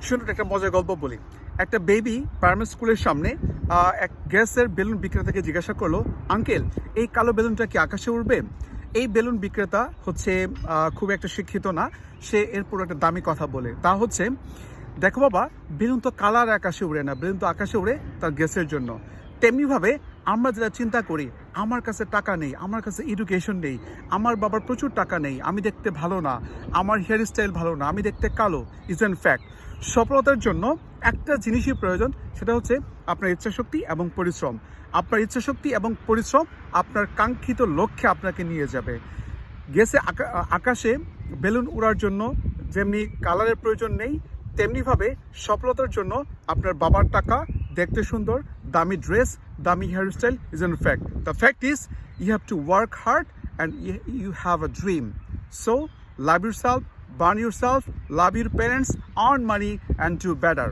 শুনুন একটা মজার গল্প বলি। একটা বেবি প্রাইমারি স্কুলের সামনে এক গ্যাসের বেলুন বিক্রেতাকে জিজ্ঞাসা করলো, আঙ্কেল এই কালো বেলুনটা কি আকাশে উড়বে? এই বেলুন বিক্রেতা হচ্ছে খুব একটা শিক্ষিত না, সে এরপর একটা দামি কথা বলে, তা হচ্ছে, দেখো বাবা, বেলুন তো কালার আকাশে উড়ে না, বেলুন তো আকাশে উড়ে তার গ্যাসের জন্য। তেমনিভাবে আমরা যেটা চিন্তা করি, আমার কাছে টাকা নেই, আমার কাছে এডুকেশন নেই, আমার বাবার প্রচুর টাকা নেই, আমি দেখতে ভালো না, আমার হেয়ার স্টাইল ভালো না, আমি দেখতে কালো, ইজ ইন ফ্যাক্ট সফলতার জন্য একটা জিনিসই প্রয়োজন, সেটা হচ্ছে আপনার ইচ্ছাশক্তি এবং পরিশ্রম। আপনার ইচ্ছাশক্তি এবং পরিশ্রম আপনার কাঙ্ক্ষিত লক্ষ্যে আপনাকে নিয়ে যাবে। গেছে আকাশে বেলুন উড়ার জন্য যেমনি কালারের প্রয়োজন নেই, তেমনিভাবে সফলতার জন্য আপনার বাবার টাকা, দেখতে সুন্দর, দামি ড্রেস, দামি hairstyle is in fact. The fact is you have to work hard and you have a dream. So love yourself, burn yourself, love your parents, earn money and do better.